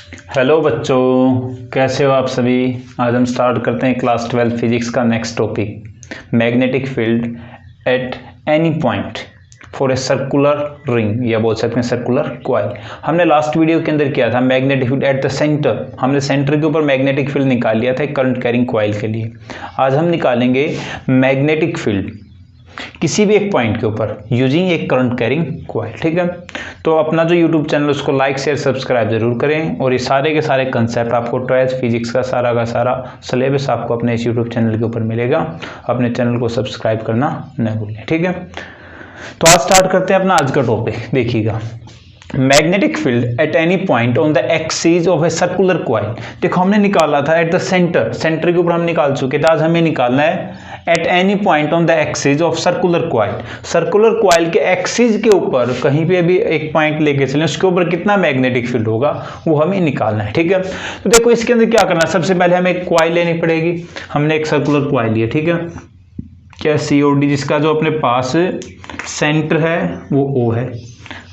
Hello बच्चों, कैसे हो आप सभी। आज हम स्टार्ट करते हैं क्लास 12 फिजिक्स का next topic, magnetic field at any point for a circular ring, या बोल सकते हैं सर्कुलर कॉइल। हमने लास्ट वीडियो के अंदर किया था magnetic field at the centre. हमने सेंटर के ऊपर मैग्नेटिक फील्ड निकाल लिया था करंट कैरिंग कॉइल के लिए। आज हम निकालेंगे मैग्नेटिक फील्ड किसी भी एक पॉइंट के ऊपर यूजिंग एक करंट कैरिंग कॉइल। ठीक है, तो अपना जो यूट्यूब चैनल उसको लाइक शेयर सब्सक्राइब जरूर करें, और ये सारे के सारे कंसेप्ट आपको 12th फिजिक्स का सारा सिलेबस आपको अपने इस यूट्यूब चैनल के ऊपर मिलेगा। अपने चैनल को सब्सक्राइब करना न भूलें। ठीक है, तो आज स्टार्ट करते हैं अपना आज का टॉपिक। देखिएगा, magnetic field at any point on the axis of a circular coil. देखो, हमने निकाला था एट द सेंटर, सेंटर के ऊपर हम निकाल चुके थे। आज हमें निकालना है at any point on the axis of circular coil. Circular coil के एक्सिस के ऊपर कहीं पे भी एक पॉइंट लेके चलें, उसके ऊपर कितना मैग्नेटिक फील्ड होगा वो हमें निकालना है। ठीक है, तो देखो इसके अंदर क्या करना है। सबसे पहले हमें एक कॉइल लेनी पड़ेगी। हमने एक सर्कुलर कॉइल लिया, ठीक है, क्या COD, जिसका जो अपने पास सेंटर है वो O है।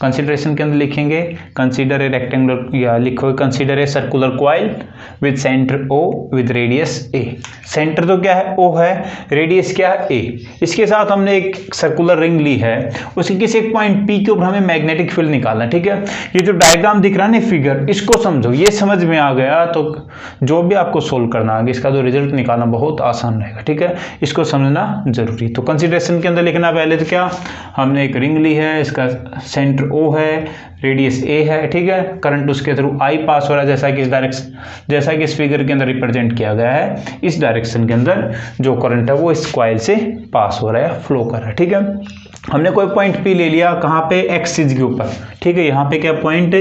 कंसिडरेशन के अंदर लिखेंगे कंसीडर ए रेक्टेंगुलर, या लिखो consider a circular coil with centre O with radius A। Centre तो क्या है, O है, रेडियस क्या है, A। इसके साथ हमने एक सर्कुलर रिंग ली है, उसके किसी एक पॉइंट P के ऊपर हमें मैग्नेटिक फील्ड निकालना है। ठीक है, ये जो डायग्राम दिख रहा है ना फिगर, इसको समझो। ये समझ में आ गया तो जो भी आपको सोल्व करना आगे, इसका जो रिजल्ट निकालना बहुत आसान रहेगा। ठीक है, इसको समझना जरूरी। तो कंसिडरेशन के अंदर लिखना पहले तो क्या, हमने एक रिंग ली है, इसका सेंटर O है, रेडियस A है। ठीक है, करंट उसके थ्रू I पास हो रहा है, जैसा कि इस फिगर के अंदर रिप्रेजेंट किया गया है। इस डायरेक्शन के अंदर जो करंट है वो इस कॉइल से पास हो रहा है, फ्लो कर रहा है। ठीक है, हमने कोई पॉइंट P ले लिया, कहाँ पे, एक्सिस के ऊपर। ठीक है, यहाँ पे क्या पॉइंट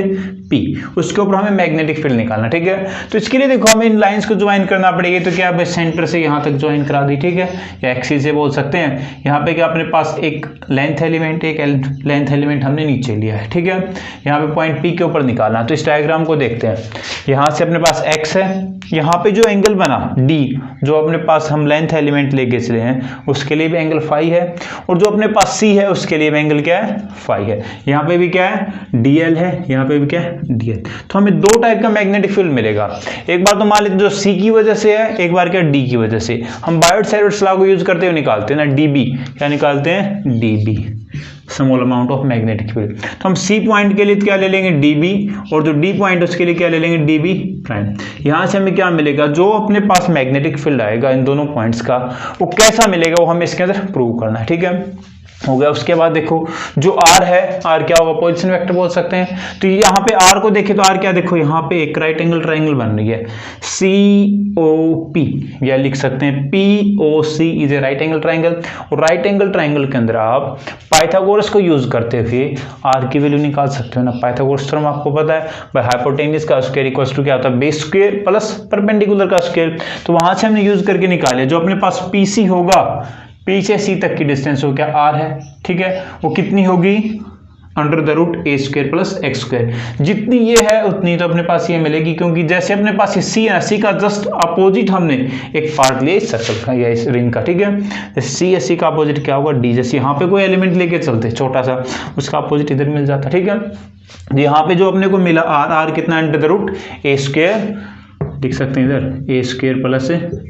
P, उसके ऊपर हमें मैग्नेटिक फील्ड निकालना। ठीक है, तो इसके लिए देखो हमें इन लाइंस को ज्वाइन करना पड़ेगी। तो क्या अब सेंटर से यहाँ तक ज्वाइन करा दी, ठीक है, या एक्सिस से बोल सकते हैं। यहाँ पे क्या अपने पास एक लेंथ एलिमेंट, हमने नीचे लिया है। ठीक है, यहाँ पे पॉइंट P के ऊपर निकालना। तो इस डायग्राम को देखते हैं। यहाँ से अपने पास X है, यहाँ पे जो एंगल बना D, जो अपने पास हम लेंथ एलिमेंट लेके चले हैं, उसके लिए भी एंगल फाई है, और जो अपने पास C है उसके लिए भी एंगल क्या है, फाई है। यहाँ पे भी क्या है, DL है, यहाँ पे भी क्या है, DL। तो हमें दो टाइप का मैग्नेटिक फील्ड मिलेगा। एक बार तो मान लीजिए जो C की वजह से है, एक बार क्या D की वजह से। हम बायोट-सावर्ट्स लॉ को यूज करते हुए निकालते हैं ना, DB। क्या निकालते हैं, DB, small amount of magnetic field. तो हम C पॉइंट के लिए क्या ले लेंगे, DB, और जो D पॉइंट उसके लिए क्या ले लेंगे, DB प्राइम। यहां से हमें क्या मिलेगा, जो अपने पास मैग्नेटिक फील्ड आएगा इन दोनों पॉइंट्स का, वो कैसा मिलेगा वो हमें इसके अंदर प्रूव करना है। ठीक है, हो गया। उसके बाद देखो जो R है, R क्या होगा, पोजीशन वेक्टर बोल सकते हैं। तो यहाँ पे R को देखें तो R क्या, देखो यहाँ पे एक राइट एंगल ट्राइंगल बन रही है, COP, या लिख सकते हैं POC is a right angle triangle. और राइट एंगल ट्राइंगल के अंदर आप पाइथागोरस को यूज करते हुए R की वैल्यू निकाल सकते हो ना। पाइथागोरस थ्योरम आपको पता है, भाई हाइपोटेन्यूज का स्क्वायर इक्वल्स टू क्या होता है, बेस स्क्वायर प्लस परपेंडिकुलर का स्क्वायर। तो वहां से हमने यूज करके निकाले, जो अपने पास PC होगा, P से C तक की डिस्टेंस हो क्या, R है। ठीक है, वो कितनी होगी, √A² प्लस x²। जितनी ये है उतनी तो अपने पास ये मिलेगी, क्योंकि जैसे अपने पास ये C है, C का जस्ट अपोजिट हमने एक पार्ट लिया इस सर्कल का या इस रिंग का। ठीक है, C का अपोजिट क्या होगा, D। जैसे यहाँ पे कोई एलिमेंट लेके चलते छोटा सा, उसका अपोजिट इधर मिल जाता। ठीक है, यहाँ पे जो अपने को मिला R कितना, √A², लिख सकते हैं इधर A² प्लस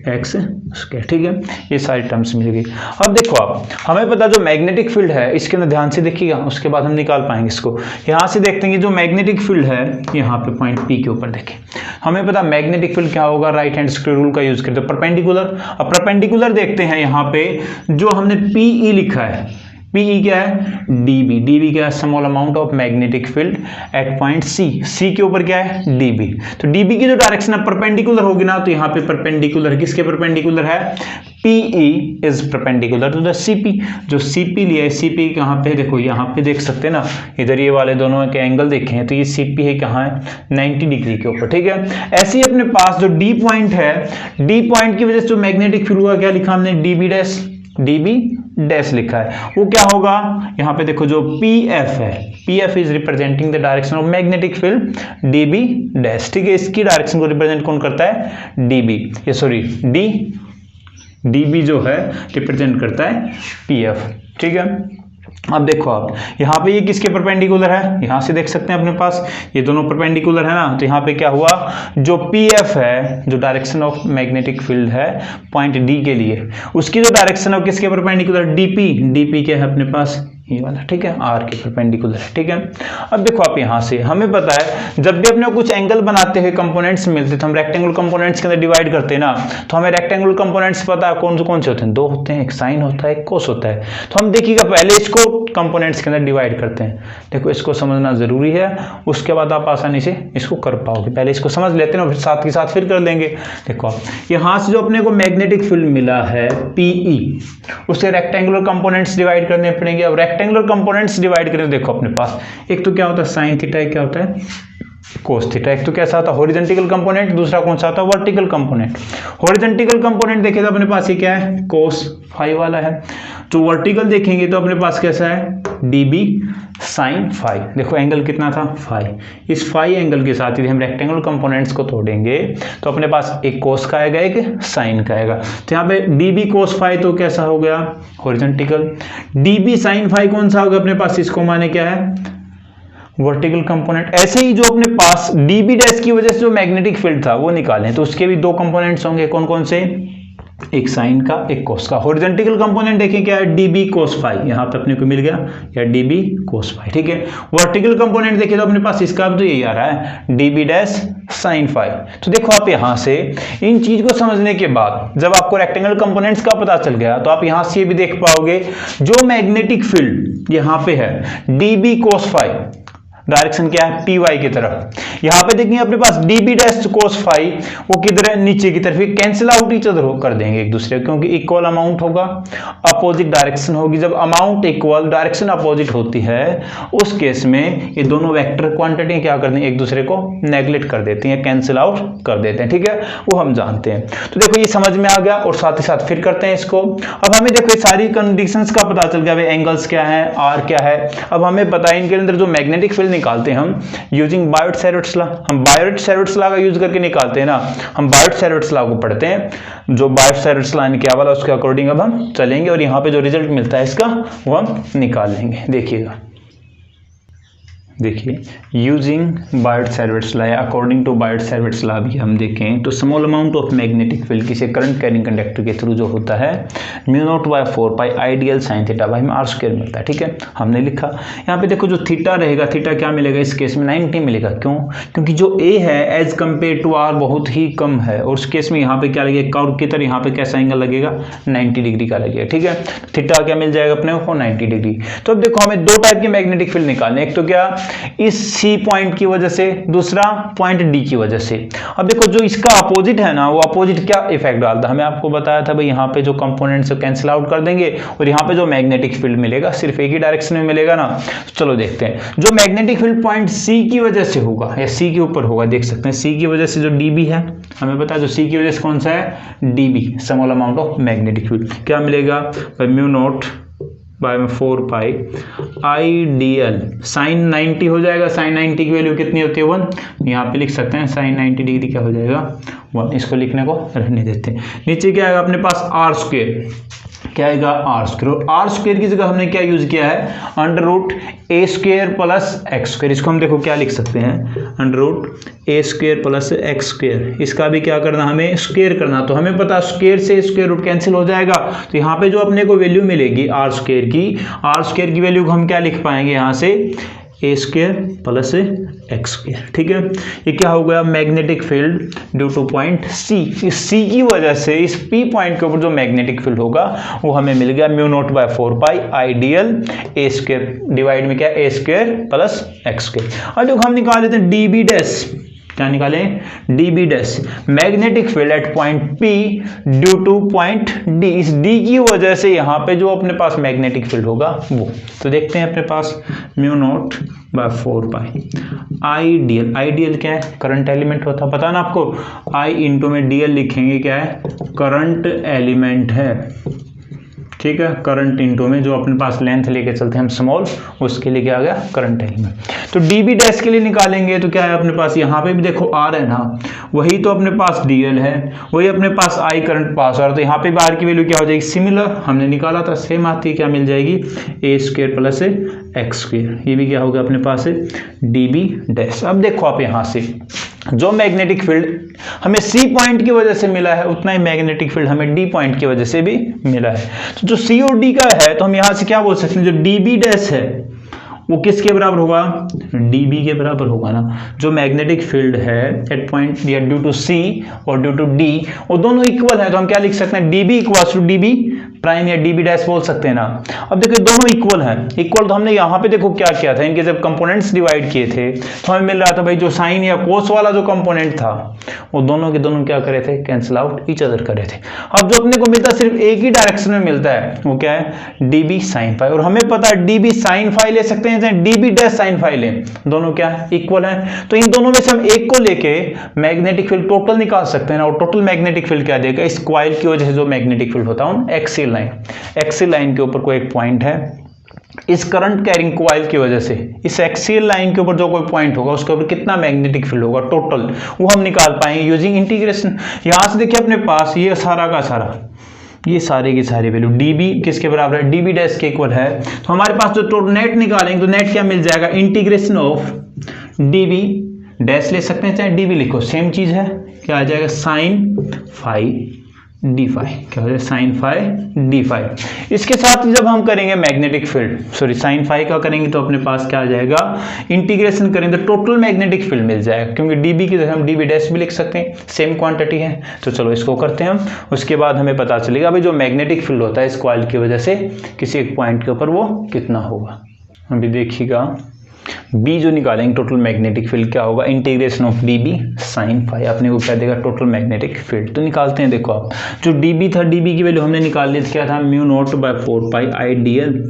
x²। ठीक है, ये सारी टर्म्स मिल गई। अब देखो, आप हमें पता जो मैग्नेटिक फील्ड है, इसके अंदर ध्यान से देखिएगा, उसके बाद हम निकाल पाएंगे इसको। यहाँ से देखते हैं कि जो मैग्नेटिक फील्ड है, यहाँ पे पॉइंट P के ऊपर देखें, हमें पता मैग्नेटिक फील्ड क्या होगा, राइट हैंड स्क्वायर रूल का यूज करते हैं, परपेंडिकुलर। अब परपेंडिकुलर देखते हैं, यहाँ पे जो हमने PE लिखा है, PE क्या है, DB क्या है, small amount of magnetic field at point C के ऊपर क्या है, DB। तो DB की जो डायरेक्शन है परपेंडिकुलर होगी ना, तो यहाँ पे परपेंडिकुलर किसके परपेंडिकुलर है, PE is perpendicular to the CP। जो CP लिया है, CP कहाँ पे, देखो यहाँ पे देख सकते हैं ना, इधर ये वाले दोनों के एंगल देखे हैं, तो ये CP है कहाँ है, 90 डिग्री के ऊपर। ठीक है, ऐसे ही अपने पास जो D पॉइंट है, D पॉइंट की वजह से जो मैग्नेटिक फील्ड हुआ, क्या लिखा हमने, DB डैश लिखा है। वो क्या होगा, यहाँ पे देखो जो PF है, PF is representing the direction of magnetic field, DB dash. ठीक है, इसकी डायरेक्शन को रिप्रेजेंट कौन करता है, DB जो है रिप्रेजेंट करता है PF। ठीक है, अब देखो आप यहाँ पे ये किसके परपेंडिकुलर है, यहाँ से देख सकते हैं अपने पास ये दोनों परपेंडिकुलर है ना। तो यहाँ पे क्या हुआ, जो PF है, जो डायरेक्शन ऑफ मैग्नेटिक फील्ड है पॉइंट D के लिए, उसकी जो डायरेक्शन ऑफ किसके परपेंडिकुलर, DP क्या है अपने पास, ये वाला, ठीक है, R के परपेंडिकुलर है, ठीक है। अब देखो आप यहाँ से हमें पता है जब भी अपने कुछ एंगल बनाते हुए कंपोनेंट्स मिलते तो हम रेक्टेंगुलर कंपोनेंट्स के अंदर डिवाइड करते हैं ना। तो हमें रेक्टेंगुलर कंपोनेंट्स पता है कौन से होते हैं, दो होते हैं, एक साइन होता है एक कोस होता है। तो हम देखिएगा पहले इसको कंपोनेंट्स के अंदर डिवाइड करते हैं। देखो इसको समझना जरूरी है, उसके बाद आप आसानी से इसको कर पाओगे। पहले इसको समझ लेते हैं और फिर साथ के साथ फिर कर लेंगे। देखो आप यहाँ से जो अपने को मैग्नेटिक फील्ड मिला है PE, उससे रेक्टेंगुलर कंपोनेंट्स डिवाइड करने पड़ेंगे। अब रेक्टेंगुलर कंपोनेंट्स डिवाइड करें, देखो अपने पास एक तो क्या होता है साइन थीटा, एक क्या होता है कोस थीटा। एक तो कैसा होता है हॉरिजॉन्टल कंपोनेंट, दूसरा कौन सा होता है वर्टिकल कंपोनेंट। हॉरिजॉन्टल कंपोनेंट देखें तो अपने पास ये क्या है कोस फाई वाला है। तो वर्टिकल देखेंगे तो अपने पास कैसा है DB साइन फाई। देखो एंगल कितना था फाई, इस फाई एंगल के साथ यदि हम रेक्टेंगुलर कंपोनेंट्स को तोड़ेंगे तो अपने पास एक कोस का आएगा एक साइन का आएगा। तो यहाँ पे DB कोस फाई तो कैसा हो गया हॉरिजॉन्टल, DB साइन फाई कौन सा होगा अपने पास, इसको माने क्या है वर्टिकल कंपोनेंट। ऐसे ही जो अपने पास DB डैश की वजह से जो मैग्नेटिक फील्ड था वो निकालें तो उसके भी दो कंपोनेंट्स होंगे, कौन कौन से, एक साइन का एक कोस का। हॉरिजॉन्टल कंपोनेंट देखें क्या है DB कोस फाई, यहाँ पे अपने को मिल गया या DB कोस फाई, ठीक है। वर्टिकल कंपोनेंट देखें तो अपने पास इसका भी तो यही आ रहा है DB डैश साइन फाई। तो देखो आप यहाँ से इन चीज को समझने के बाद जब आपको रेक्टेंगल कंपोनेंट्स का पता चल गया तो आप यहाँ से ये भी देख पाओगे जो मैग्नेटिक फील्ड यहाँ पे है DB कोस फाई, डायरेक्शन क्या है PY की तरफ। यहाँ पे देखेंगे अपने पास DB डैश कोस फाई वो किधर है नीचे की तरफ, कैंसिल आउट ईच अदर कर देंगे एक दूसरे, क्योंकि इक्वल अमाउंट होगा, अपोजिट डायरेक्शन होगी। जब अमाउंट इक्वल डायरेक्शन अपोजिट होती है उस केस में ये दोनों वेक्टर क्वांटिटी क्या करते हैं एक दूसरे को नेग्लेक्ट कर देती हैं, कैंसिल आउट कर देते हैं, ठीक है, वो हम जानते हैं। तो देखो ये समझ में आ गया और साथ ही साथ फिर करते हैं इसको। अब हमें देखो सारी कंडीशंस का पता चल गया, एंगल्स क्या है R क्या है। अब हमें पता है इनके अंदर जो मैग्नेटिक फील्ड निकालते हैं हम यूजिंग बायोट-सैवर्ट्स लॉ, हम बायोट-सैवर्ट्स लॉ का यूज करके निकालते हैं ना, हम बायोट-सैवर्ट्स लॉ को पढ़ते हैं। जो बायोट-सैवर्ट्स लॉ क्या वाला उसके अकॉर्डिंग अब हम चलेंगे और यहाँ पे जो रिजल्ट मिलता है इसका वो हम निकाल लेंगे। देखिएगा, देखिए यूजिंग बायोट-सैवर्ट्स लॉ या अकॉर्डिंग टू बायोट-सैवर्ट्स लॉ भी हम देखें तो small amount of magnetic field किसी करंट कैरिंग कंडक्टर के थ्रू जो होता है μ0/4 पाई आइडियल साइन थीटा बाई हमें r² मिलता है, ठीक है, हमने लिखा। यहाँ पे देखो जो थीटा रहेगा, थीटा क्या मिलेगा इस केस में 90 मिलेगा। क्यों, क्योंकि जो a है एज कम्पेयर टू r बहुत ही कम है और उस केस में यहाँ पे क्या लगेगा कर्व की तरह, यहाँ पे कैसा एंगल लगेगा 90 डिग्री का लगेगा, ठीक है। थीटा क्या मिल जाएगा अपने को 90 डिग्री। तो अब देखो हमें दो टाइप के मैग्नेटिक फील्ड निकालने, एक तो क्या इस C पॉइंट की वजह से, दूसरा पॉइंट D की वजह से। अब देखो जो इसका अपोजिट है ना वो अपोजिट क्या इफेक्ट डालता है, हमें आपको बताया था भाई यहाँ पे जो कंपोनेंट्स कैंसिल आउट कर देंगे और यहाँ पे जो मैग्नेटिक फील्ड मिलेगा सिर्फ एक ही डायरेक्शन में मिलेगा ना। चलो देखते हैं, जो मैग्नेटिक फील्ड पॉइंट C की वजह से होगा या C के ऊपर होगा, देख सकते हैं C की वजह से जो DB है हमें पता है, जो C की वजह से कौन सा है DB small amount of magnetic field, क्या मिलेगा μ0/4 पाई आइडियल साइन 90 हो जाएगा। साइन 90 की वैल्यू कितनी होती है 1, यहाँ पे लिख सकते हैं साइन 90 डिग्री क्या हो जाएगा 1, इसको लिखने को रहने देते हैं। नीचे क्या आएगा अपने पास r², क्या आएगा r², और r² की जगह हमने क्या यूज किया है √a² प्लस x²। इसको हम देखो क्या लिख सकते हैं √a² प्लस x²। इसका भी क्या करना, हमें स्क्वायर करना। तो हमें पता स्क्वायर से स्क्वायर रूट कैंसिल हो जाएगा, तो यहाँ पे जो अपने को वैल्यू मिलेगी r² की वैल्यू को हम क्या लिख पाएंगे यहाँ से a² प्लस x², ठीक है। ये क्या हो गया magnetic field due two point C। इस C की वजह से इस P पॉइंट के ऊपर जो मैग्नेटिक फील्ड होगा वो हमें मिल गया μ0/4 पाई आइडियल a² डिवाइड में क्या a² प्लस x²। और देखो हम निकाल देते हैं DB डैश, क्या निकालें DB dash magnetic field at point P due two point D। इस D की वजह से यहाँ पे जो अपने पास मैग्नेटिक फील्ड होगा वो, तो देखते हैं अपने पास μ0/4 पाई आइडियल, आइडियल क्या है करंट एलिमेंट होता है, पता ना आपको, I इंटू में DL लिखेंगे क्या है करंट एलिमेंट है, ठीक है, करंट इंटू में जो अपने पास लेंथ लेके चलते हैं हम स्मॉल, उसके लिए क्या आ गया करंट एलिमेंट। तो डीबी डैश के लिए निकालेंगे तो क्या है अपने पास, यहाँ पे भी देखो आर है ना, वही तो अपने पास डीएल है, वही अपने पास आई करंट पास हो रहा है, तो यहाँ पे भी आर की वैल्यू क्या हो जाएगी, सिमिलर हमने निकाला था सेम आती है, क्या मिल जाएगी ए स्क्वायर प्लस एक्स स्क्वायर, ये भी क्या होगा अपने पास है डीबी डैश। अब देखो आप यहाँ से जो मैग्नेटिक फील्ड हमें सी पॉइंट की वजह से मिला है उतना ही मैग्नेटिक फील्ड हमें डी पॉइंट की वजह से भी मिला है। तो जो सी और डी का है तो हम यहाँ से क्या बोल सकते हैं, जो डीबी डैश है वो किसके बराबर होगा, डीबी के बराबर होगा ना। जो मैग्नेटिक फील्ड है एट पॉइंट या ड्यू टू सी और ड्यू टू डी वो दोनों इक्वल है, तो हम क्या लिख सकते हैं DB equals to DB prime या डीबी डैश बोल सकते हैं ना। अब देखो दोनों इक्वल हैं, इक्वल तो हमने यहाँ पे देखो क्या किया था, इनके जब कंपोनेंट्स डिवाइड किए थे तो हमें मिल रहा था भाई जो साइन या कोस वाला जो कंपोनेंट था वो दोनों के दोनों क्या करे थे, कैंसिल आउट ईच अदर करे थे। अब जो अपने को मिलता सिर्फ एक ही डायरेक्शन में मिलता है वो क्या है डीबी साइन फाई, और हमें पता है डीबी साइन फाई ले सकते हैं, डीबी डैश साइन फाई ले, दोनों क्या है इक्वल है। तो इन दोनों में से हम एक को लेके मैग्नेटिक फील्ड टोटल निकाल सकते हैं ना, और टोटल मैग्नेटिक फील्ड क्या देगा, इस कॉइल की वजह से जो मैग्नेटिक फील्ड होता है एक्सियल लाइन, एक्सियल लाइन के ऊपर कोई एक पॉइंट है, इस करंट कैरिंग कॉइल की वजह से इस एक्सियल लाइन के ऊपर जो कोई पॉइंट होगा उसके ऊपर कितना मैग्नेटिक फील्ड होगा टोटल, वो हम निकाल पाएंगे यूजिंग इंटीग्रेशन। यहां से देखिए अपने पास ये सारा का सारा, ये सारे की सारी वैल्यू डीबी किसके बराबर है, डीबी डैश के इक्वल है। तो हमारे पास जो नेट निकालेंगे तो नेट क्या मिल जाएगा, इंटीग्रेशन ऑफ डीबी डैश ले सकते हैं चाहे डीबी लिखो सेम चीज है, क्या आ जाएगा साइन फाई डी फाई, क्या हो जाएगा साइन फाई डी फाई। इसके साथ जब हम करेंगे magnetic field sorry sine phi का करेंगे तो अपने पास क्या आ जाएगा, इंटीग्रेशन करेंगे तो टोटल मैग्नेटिक फील्ड मिल जाएगा, क्योंकि डीबी की जगह हम डीबी डैश भी लिख सकते हैं, सेम क्वांटिटी है। तो चलो इसको करते हैं हम, उसके बाद हमें पता चलेगा भाई जो मैग्नेटिक फील्ड होता है इस कॉइल की वजह से किसी एक पॉइंट के ऊपर वो कितना होगा। अभी देखिएगा बी जो निकालेंगे टोटल मैग्नेटिक फील्ड क्या होगा, integration of DB sine phi, अपने को क्या देगा टोटल मैग्नेटिक फील्ड। तो निकालते हैं, देखो आप जो डीबी था डीबी की वैल्यू हमने निकाल ली, क्या था mu naught by 4 pi I D L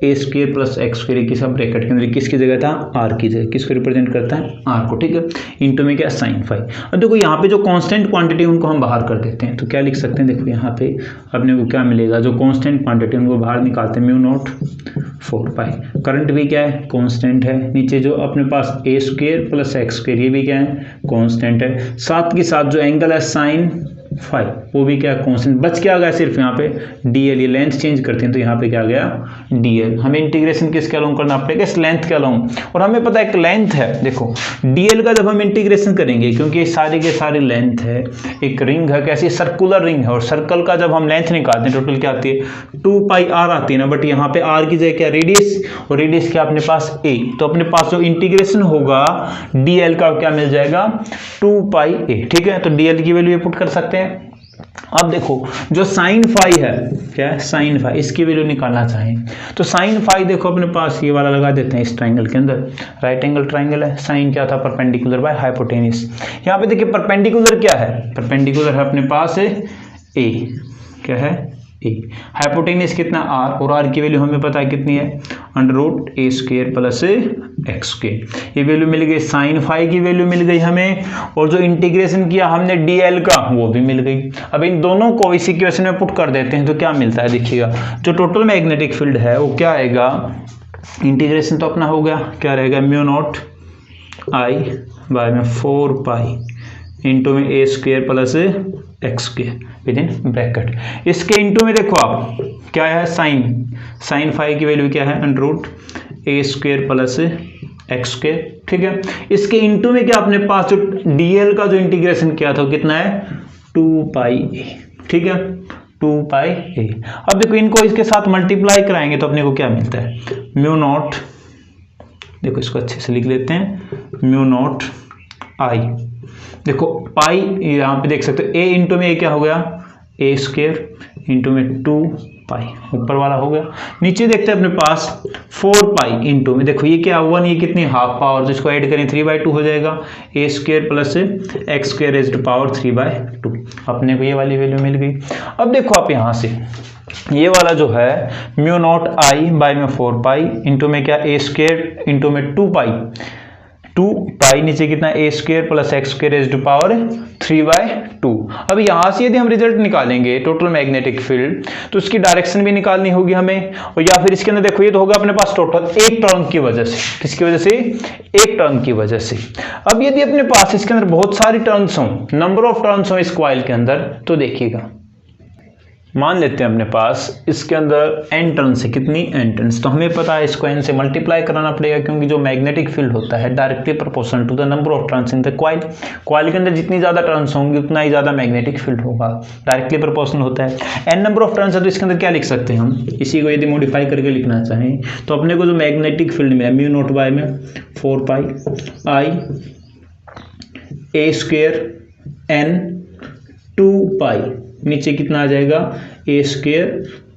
A square plus x square की सब ब्रैकेट के अंदर किसकी जगह था, आर की जगह, किसको रिप्रेजेंट करता है आर को, ठीक है, इंटू में क्या साइन फाई। अब देखो यहाँ पे जो कांस्टेंट क्वांटिटी उनको हम बाहर कर देते हैं, तो क्या लिख सकते हैं, देखो यहाँ पे अपने को क्या मिलेगा, जो कांस्टेंट क्वांटिटी उनको बाहर निकालते हैं म्यू नॉट 4 पाई, करंट भी क्या है कांस्टेंट है, नीचे जो अपने पास ए स्क्वायर प्लस एक्स स्क्वायर ये भी क्या है कांस्टेंट है, साथ के साथ जो एंगल है साइन फाई वो भी क्या कांस्टेंट, बच क्या आ गया सिर्फ यहाँ पे डीएल, ये लेंथ चेंज करते हैं तो यहाँ पे क्या आ गया डीएल। हमें इंटीग्रेशन किसके अलोंग करना पड़ेगा, इस लेंथ के अलोंग, और हमें पता है एक लेंथ है, देखो डीएल का जब हम इंटीग्रेशन करेंगे क्योंकि ये सारी के सारी लेंथ है, एक रिंग है कैसी सर्कुलर रिंग है, और सर्कल का जब हम लेंथ निकालते हैं टोटल क्या आती है 2 पाई आर आती है ना, बट यहाँ पे आर की जगह क्या रेडियस, और रेडियस क्या अपने पास ए, तो अपने पास जो इंटीग्रेशन होगा डीएल का क्या मिल जाएगा 2 पाई ए, ठीक है। तो डीएल की वैल्यू पुट कर सकते हैं। अब देखो जो साइन फाई है, क्या है साइन फाई, इसकी वैल्यू निकालना चाहें तो साइन फाई देखो अपने पास ये वाला लगा देते हैं इस ट्राइंगल के अंदर, राइट एंगल ट्राइंगल है, साइन क्या था परपेंडिकुलर बाय हाइपोटेन्यूस। यहाँ पे देखिए परपेंडिकुलर क्या है, परपेंडिकुलर है अपने पास है ए, क्या है ए, हाइपोटेन्यूस कितना आर, और आर की वैल्यू हमें पता है कितनी है अंडर रूट ए स्क्वायर प्लस एक्स स्क्वायर, ये वैल्यू मिल गई, साइन फाई की वैल्यू मिल गई हमें, और जो इंटीग्रेशन किया हमने डीएल का वो भी मिल गई। अब इन दोनों को इस इक्वेशन में पुट कर देते हैं तो क्या मिलता है, देखिएगा जो टोटल मैग्नेटिक फील्ड है वो क्या आएगा, इंटीग्रेशन तो अपना हो गया, क्या रहेगा म्यू नॉट आई बाय में 4 पाई इंटू में a square plus x square with in bracket, इसके इंटू में देखो आप क्या है साइन फाई की वैल्यू क्या है अंडर रूट ए स्क्वायर प्लस एक्स स्क्वायर, ठीक है। इसके इंटू में क्या अपने पास जो डीएल का जो इंटीग्रेशन किया था कितना है 2 पाई ए, ठीक है 2 पाई ए। अब देखो इनको इसके साथ मल्टीप्लाई कराएंगे तो अपने को क्या मिलता है म्यू नॉट, देखो इसको अच्छे से लिख लेते हैं म्यू नॉट आई, देखो पाई यहाँ पे देख सकते हो ए इंटू में ए क्या हो गया ए स्क्वायर इंटू में 2 पाई, ऊपर वाला हो गया, नीचे देखते हैं अपने पास 4 पाई इंटू में, देखो ये क्या 1, ये कितनी हाफ पावर, जिसको ऐड करें 3/2 हो जाएगा, a square plus x square raised to power 3/2, अपने को ये वाली वैल्यू मिल गई। अब देखो आप यहाँ से ये वाला जो है म्यू नॉट आई बाय में 4 पाई इंटू में क्या ए स्क्वायर इंटू में 2 पाई नीचे कितना a square plus x square raised to power 3/2, 2। अब यहाँ से यदि हम रिजल्ट निकालेंगे टोटल मैग्नेटिक फील्ड, तो उसकी डायरेक्शन भी निकालनी होगी हमें, और या फिर इसके अंदर देखो ये तो होगा अपने पास टोटल एक टर्म की वजह से। किसकी वजह से? एक टर्म की वजह से। अब यदि अपने पास इसके अंदर बहुत सारी टर्म्स हों, नंबर ऑफ टर्म्स हों इस कॉइल के अंदर, तो देखिएगा मान लेते हैं अपने पास इसके अंदर n टर्न्स है। कितनी? n turns. तो हमें पता है इसको n से मल्टीप्लाई कराना पड़ेगा, क्योंकि जो मैग्नेटिक फील्ड होता है directly proportional to the number of turns in the coil. Coil के अंदर जितनी ज्यादा टर्न्स होंगी उतना ही ज्यादा मैग्नेटिक फील्ड होगा, डायरेक्टली प्रोपोर्शनल होता है। n नंबर ऑफ टर्न्स है तो इसके अंदर क्या लिख सकते हैं हम? इसी को यदि मॉडिफाई करके लिखना चाहें तो अपने को जो मैग्नेटिक फील्ड मिला म्यू नॉट बाय में 4 pi I A square n 2 pi, नीचे कितना आ जाएगा? A square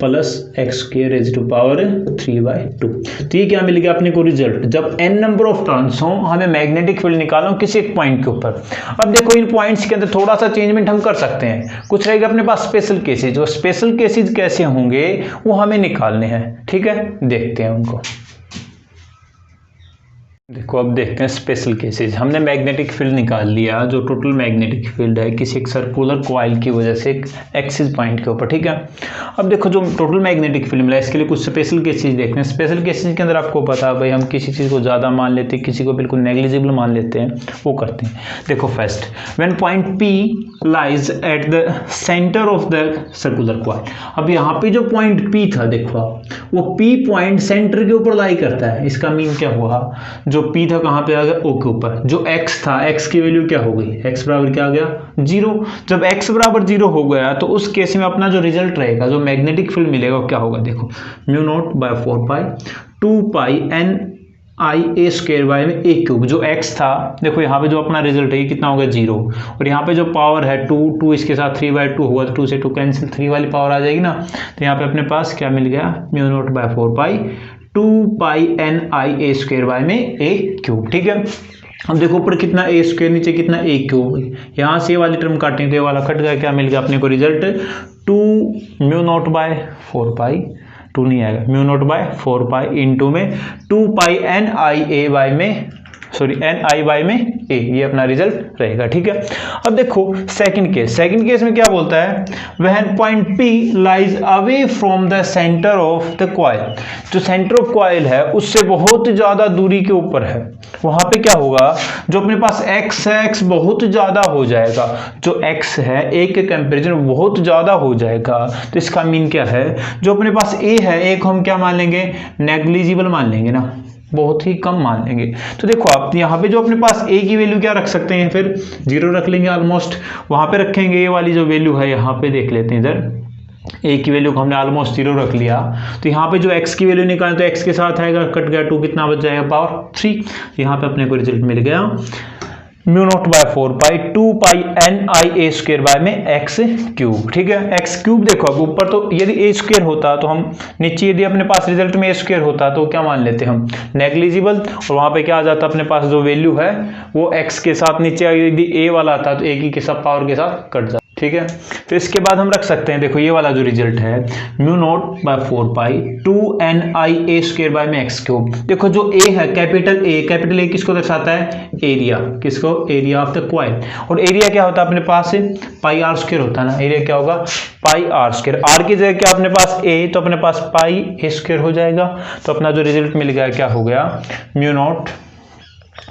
plus x square raise to power 3/2। तो ये क्या मिल गया अपने को रिजल्ट? जब n नंबर ऑफ टर्न्स हो हमें मैग्नेटिक फील्ड निकालना हो किसी एक पॉइंट के ऊपर। अब देखो इन पॉइंट्स के अंदर थोड़ा सा चेंजमेंट हम कर सकते हैं। कुछ रहेगा अपने पास स्पेशल केसेज, और स्पेशल केसेज कैसे होंगे वो हमें निकालने हैं। ठीक है, देखते हैं उनको। देखो अब देखते हैं स्पेशल केसेस। हमने मैग्नेटिक फील्ड निकाल लिया, जो टोटल मैग्नेटिक फील्ड है किसी एक सर्कुलर कॉइल की वजह से एक एक्सिस पॉइंट के ऊपर। ठीक है, अब देखो जो टोटल मैग्नेटिक फील्ड मिला इसके लिए कुछ स्पेशल केसेस देखते हैं। स्पेशल केसेस के अंदर आपको पता है भाई, हम किसी चीज़ को ज़्यादा मान लेते हैं, किसी को बिल्कुल नेग्लिजिबल मान लेते हैं, वो करते हैं। देखो first, when point P lies at the centre of the circular coil. अब यहाँ पे जो पॉइंट P था देखो वो P पॉइंट सेंटर के ऊपर लाई करता है। इसका मीन क्या हुआ? जो P था कहाँ पे आ गया? O के ऊपर। जो X था, X की वैल्यू क्या हो गई? X बराबर क्या आ गया? 0। जब X बराबर 0 हो गया तो उस केस में अपना जो रिजल्ट रहेगा, जो मैग्नेटिक फील्ड मिलेगा वो क्या होगा? देखो mu naught by 4 pi 2 pi n I A square by में ए क्यूब। जो x था देखो यहाँ पे जो अपना रिजल्ट है ये कितना होगा? 0। और यहाँ पे जो पावर है 2 इसके साथ 3/2 होगा, तो 2 से 2 कैंसिल, 3 वाली पावर आ जाएगी ना। तो यहाँ पे अपने पास क्या मिल गया? Mu naught by 4 pi 2 pi n I A square by में ए क्यूब। ठीक है, अब देखो ऊपर कितना ए स्क्वायर, नीचे कितना ए क्यूब। यहाँ से ये वाली टर्म काटेंगे तो ये वाला कट गया। क्या मिल गया अपने को result? 2 mu naught by 4 pi, 2 नहीं आएगा, mu naught by 4 pi into में 2 pi n I A by में n आई बाय में a, ये अपना रिजल्ट रहेगा। ठीक है, अब देखो सेकंड केस में क्या बोलता है? When point P lies away from the centre of the coil. जो सेंटर ऑफ कॉइल है उससे बहुत ज्यादा दूरी के ऊपर है, वहां पे क्या होगा? जो अपने पास x है, x बहुत ज्यादा हो जाएगा। जो x है a के कंपेरिजन बहुत ज्यादा हो जाएगा। तो इसका मीन क्या है? जो अपने पास a है, a को हम क्या मान लेंगे? नेग्लिजिबल मान लेंगे ना, बहुत ही कम मान लेंगे। तो देखो आप यहाँ पे जो अपने पास a की वैल्यू क्या रख सकते हैं? फिर 0 रख लेंगे ऑलमोस्ट, वहां पे रखेंगे। ये वाली जो वैल्यू है यहाँ पे देख लेते हैं, इधर a की वैल्यू को हमने ऑलमोस्ट 0 रख लिया। तो यहाँ पे जो x की वैल्यू निकालें तो x के साथ आएगा, कट गया 2, कितना बच जाएगा? पावर 3। यहाँ पे अपने को रिजल्ट मिल गया mu naught by 4 pi 2 pi n I A square by में x क्यूब। ठीक है, x क्यूब देखो अब ऊपर तो यदि a स्क्वायर होता तो हम नीचे यदि अपने पास रिजल्ट में a स्क्वायर होता तो क्या मान लेते हम? नेग्लिजिबल। और वहां पे क्या आ जाता? अपने पास जो वैल्यू है वो x के साथ, नीचे यदि a वाला आता तो a की सब पावर के साथ कट जाता। ठीक है, तो इसके बाद हम रख सकते हैं, देखो ये वाला जो रिजल्ट है mu naught by 4 pi 2 n I A square by में x क्यूब। देखो जो a है कैपिटल A किसको दर्शाता है? एरिया। किसको? Area of the coil. और एरिया क्या होता है अपने पास? पाई आर स्क्वायर होता है ना। एरिया क्या होगा? पाई आर स्क्वायर। आर की जगह क्या अपने पास? a, तो अपने पास पाई ए स्क्वायर हो जाएगा। तो अपना जो रिजल्ट मिल गया क्या हो गया? म्यू नॉट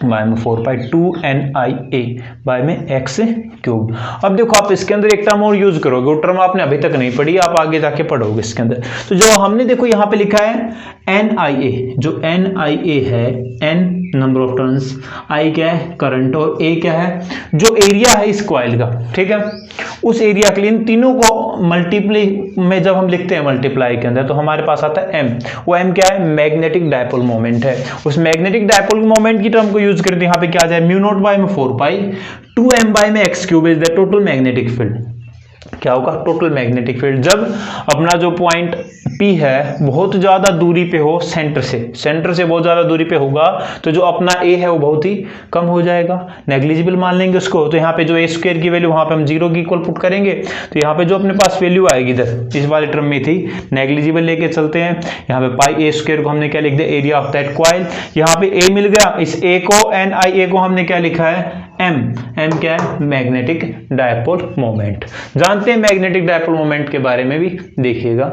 बाय में 4 pi 2 n I A by में x क्यूब। अब देखो आप इसके अंदर एक टर्म और यूज करोगे, वो टर्म आपने अभी तक नहीं पढ़ी, आप आगे जाके पढ़ोगे इसके अंदर। तो जो हमने देखो यहाँ पे लिखा है n आई ए, जो n आई ए है, n number of turns, i क्या है? करंट, और a क्या है? जो एरिया है इस कॉइल का। ठीक है, उस एरिया के लिए इन तीनों को मल्टीप्लाई में जब हम लिखते हैं मल्टीप्लाई के अंदर तो हमारे पास आता है m। वो m क्या है? मैग्नेटिक डायपोल मोमेंट है। उस मैग्नेटिक डायपोल मोमेंट की टर्म को यूज करते यहाँ पे क्या आ जाए? म्यू नॉट बाय में 4 पाई 2m बाय में x cube is the total magnetic field. क्या होगा, टोटल मैग्नेटिक फील्ड। जब अपना जो पॉइंट P है बहुत ज्यादा दूरी पे हो सेंटर से बहुत ज्यादा दूरी पे होगा तो जो अपना A है वो बहुत ही कम हो जाएगा, नेग्लिजिबल मान लेंगे उसको। तो यहाँ पे जो A स्क्वायर की वैल्यू वहां पे हम 0 की इक्वल पुट करेंगे, तो यहाँ पे जो अपने पास वैल्यू आएगी इधर इस वाले टर्म में थी, नेग्लिजिबल लेके चलते हैं। यहाँ पे पाई A स्क्वायर को हमने क्या लिख दिया, एरिया ऑफ दैट कॉइल। यहाँ पे A मिल गया, इस A को NIA को हमने क्या लिखा है, M क्या है, मैग्नेटिक डायपोल मोमेंट। जानते हैं मैग्नेटिक डायपोल मोमेंट के बारे में भी देखिएगा।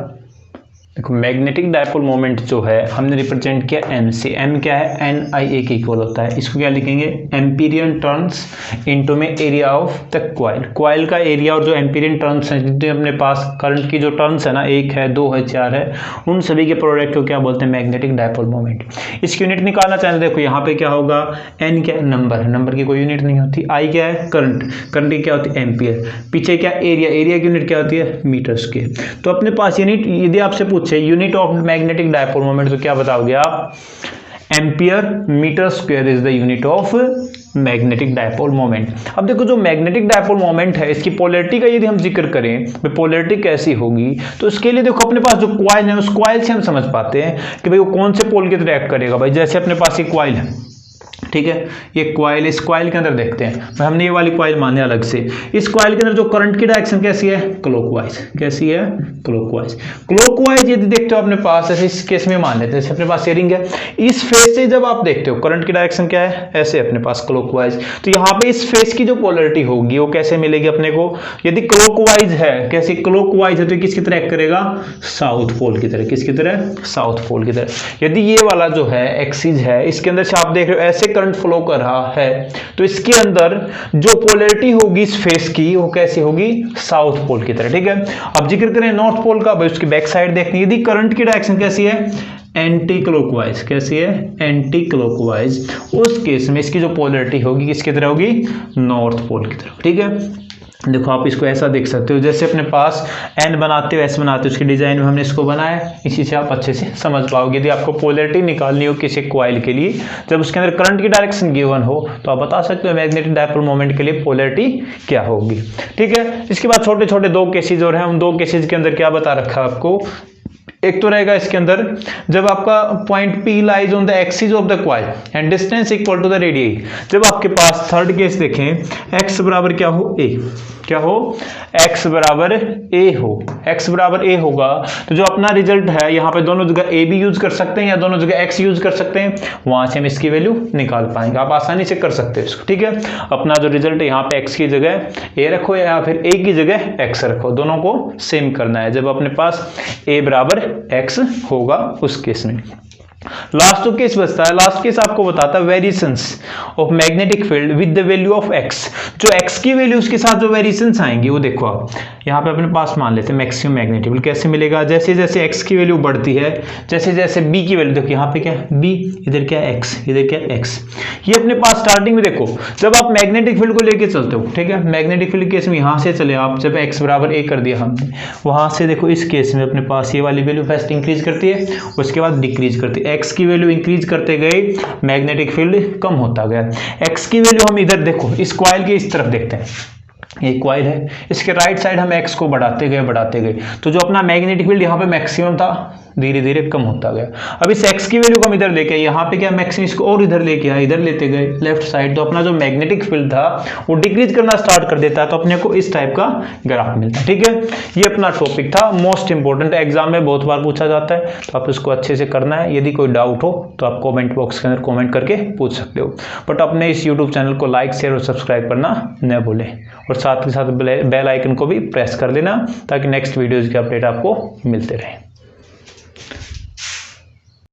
देखो मैग्नेटिक डायपोल मोमेंट जो है हमने रिप्रेजेंट किया M से, M क्या है, NIA के इक्वल होता है। इसको क्या लिखेंगे, एम्पीरियन टर्न्स इनटू में area of the coil. Coil का एरिया और जो एम्पीरियन टर्न्स हैं जितने अपने पास करंट की जो टर्न्स है ना, 1 है 2 है 4 है, उन सभी के प्रोडक्ट को क्या बोलते हैं, मैग्नेटिक डायपोल मोमेंट। इसकी यूनिट निकालना चाहें देखो यहाँ पे क्या होगा, N क्या है, नंबर है, नंबर की कोई यूनिट नहीं होती। I क्या है, करंट, करंट की क्या होती है, एम्पियर। पीछे क्या, एरिया, एरिया की यूनिट क्या होती है, मीटर स्क्वायर। तो अपने पास यूनिट यदि आपसे unit of magnetic dipole moment तो क्या बताओगे आप, ampere metre square is the unit of magnetic dipole moment. अब देखो जो मैग्नेटिक डायपोल मोमेंट है इसकी पोलैरिटी का यदि हम जिक्र करें, पोलैरिटी कैसी होगी, तो इसके लिए देखो अपने पास जो कॉइल है उस कॉइल से हम समझ पाते हैं कि भाई वो कौन से पोल की तरह एक्ट करेगा। भाई जैसे अपने पास ये कॉइल है, ठीक है, ये कॉइल, इस कॉइल के अंदर देखते हैं, हमने ये वाली कॉइल माने अलग से। इस कॉइल के अंदर जो करंट की डायरेक्शन कैसी है, क्लॉकवाइज। कैसी है, क्लॉकवाइज। क्लॉकवाइज यदि देखते हो अपने पास, ऐसे इस केस में मान लेते हैं, जैसे अपने पास रिंग है, इस फेस से जब आप देखते हो करंट की डायरेक्शन क्या है, ऐसे अपने पास क्लॉकवाइज। तो यहाँ पे इस फेस की जो पोलैरिटी होगी वो कैसे मिलेगी अपने को, यदि क्लॉकवाइज है, कैसी क्लॉकवाइज है, तो किसकी तरह एक्ट करेगा, साउथ पोल की तरह। किसकी तरह, साउथ पोल की तरह। यदि ये वाला जो है एक्सिस है, इसके अंदर से आप देख रहे हो ऐसे करंट फ्लो कर रहा है, तो इसके अंदर जो पोलैरिटी होगी इस फेस की वो कैसी होगी, साउथ पोल की तरह। ठीक है, अब जिक्र करें नॉर्थ पोल का, भाई उसकी बैक साइड देखनी है। यदि करंट की डायरेक्शन कैसी है, एंटी क्लॉकवाइज। कैसी है, एंटी क्लॉकवाइज। उस केस में इसकी जो पोलैरिटी होगी किसकी तरह होगी, नॉर्थ पोल की तरफ। ठीक है, देखो आप इसको ऐसा देख सकते हो, जैसे अपने पास एन बनाते हो ऐसे बनाते हो, उसकी डिजाइन में हमने इसको बनाया, इसी से आप अच्छे से समझ पाओगे। यदि आपको पोलैरिटी निकालनी हो किसी कॉइल के लिए, जब उसके अंदर करंट की डायरेक्शन गिवन हो, तो आप बता सकते हो मैग्नेटिक डायपोल मोमेंट के लिए पोलैरिटी क्या होगी। ठीक है, इसके बाद छोटे छोटे 2 केसेज और हैं, उन 2 केसेज के अंदर क्या बता रखा है आपको। एक तो रहेगा इसके अंदर, जब आपका point P lies on the axis of the coil and distance equal to the radius. जब आपके पास थर्ड केस देखें, x बराबर क्या हो, a, क्या हो, x बराबर a हो, x बराबर a होगा, तो जो अपना रिजल्ट है यहाँ पे दोनों जगह a भी यूज कर सकते हैं या दोनों जगह x यूज कर सकते हैं, वहां से हम इसकी वैल्यू निकाल पाएंगे। आप आसानी से कर सकते हो इसको। ठीक है, अपना जो रिजल्ट है यहाँ पे x की जगह a रखो या फिर a की जगह x रखो, दोनों को सेम करना है। जब अपने पास a बराबर x होगा उस केस में। लास्ट केस बचता है, लास्ट केस आपको बताता है variations of magnetic field with the value of x। जो x की वैल्यू उसके साथ जो वेरिएशंस आएंगी वो देखो आप यहाँ पे अपने पास मान लेते हैं मैक्सिमम मैग्नेटिक फील्ड कैसे मिलेगा, जैसे जैसे x की वैल्यू बढ़ती है, जैसे जैसे b की वैल्यू, देखो यहाँ पे क्या है b, इधर क्या है x, इधर क्या है x। ये अपने पास स्टार्टिंग में देखो जब आप मैग्नेटिक फील्ड को लेके चलते हो, ठीक है, मैग्नेटिक फील्ड केस में यहाँ से चले आप, जब x बराबर a कर दिया हमने, वहां से देखो इस केस में अपने पास ये वाली वैल्यू फर्स्ट इंक्रीज करती है, उसके बाद डिक्रीज करती है। x की वैल्यू इंक्रीज करते गए, मैग्नेटिक फील्ड कम होता गया। x की वैल्यू हम इधर देखो इस कॉइल के इस तरफ देखते हैं, ये कॉइल है, इसके राइट साइड हम x को बढ़ाते गए, तो जो अपना मैग्नेटिक फील्ड यहाँ पे मैक्सिमम था धीरे धीरे कम होता गया। अब इस x की वैल्यू को हम इधर लेके, यहाँ पे क्या मैक्सिमम, इसको और इधर लेके आए, इधर लेते गए लेफ्ट साइड, तो अपना जो मैग्नेटिक फील्ड था वो डिक्रीज करना स्टार्ट कर देता है, तो अपने को इस टाइप का ग्राफ मिलता है। ठीक है, ये अपना टॉपिक था, मोस्ट इंपॉर्टेंट, एग्जाम में बहुत बार पूछा जाता है, तो आप इसको अच्छे से करना है। यदि कोई डाउट हो तो आप कॉमेंट बॉक्स के अंदर कॉमेंट करके पूछ सकते हो, बट अपने इस यूट्यूब चैनल को लाइक शेयर और सब्सक्राइब करना न भूलें, और साथ ही साथ बेल आइकन को भी प्रेस कर देना ताकि नेक्स्ट वीडियोज के अपडेट आपको मिलते रहें।